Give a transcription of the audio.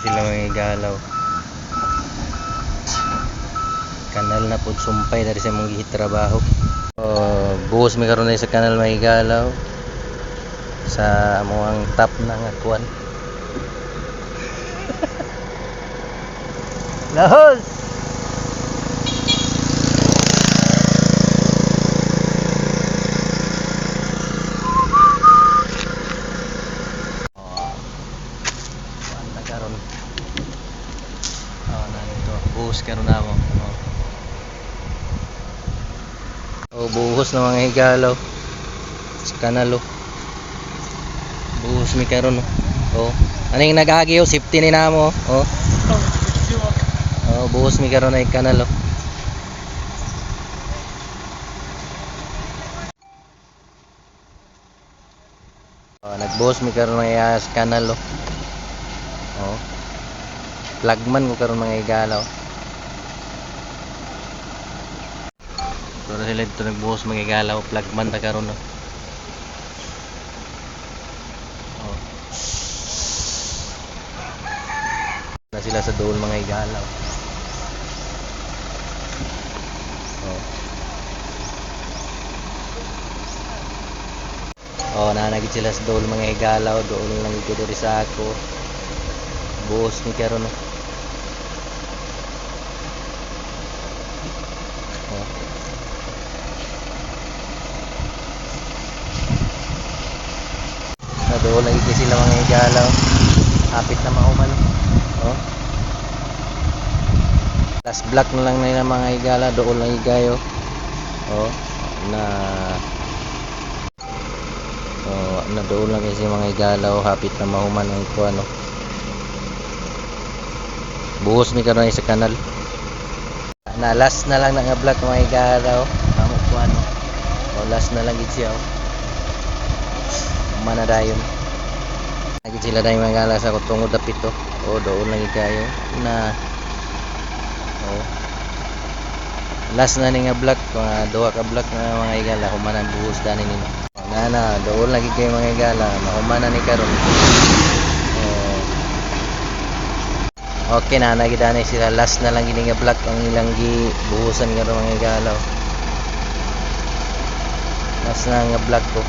sila mga igalaw. Kanal na pud sumpay dari sa mong gitrabaho. Buhos mi karon sa kanal mga igalaw. Sa amuang top na nga kuan. Lahos. Karon nandito buhos karon namo buhos na mga higalaw sa kanal buhos mi karon aning nagagi safety ni namo buhos mi karon ay kanal nagbuhos mi karon ay sa kanal flagman ko karon mga igalaw. Pero sila dito nagbuhos mga igalaw, flagman ta karon na sila sa dool mga igalaw. Nanagid sila sa dool mga igalaw, dool lang ito diri sa ako. Buhos ni karon doon lagi sila mga igalaw, hapit na mauman last block na lang nila mga igala, doon lang igayo na doon lang kasi mga igalaw, hapit na mauman ang ito buhos mi karon sa kanal na last na lang nga block mga igalaw amo ko last na lang gid siya manadayon lagi sila dahil mga igala sa kutungod dapit doon lang ikayo na last na ni nga block mga duha ka block na mga igala humanan buhos dani nino doon lagi kayo mga igala mahumanan ni karon okay na nagidanay sila last na lang gini nga block ang ilang gibuhusan karon mga igalaw last na nga block ko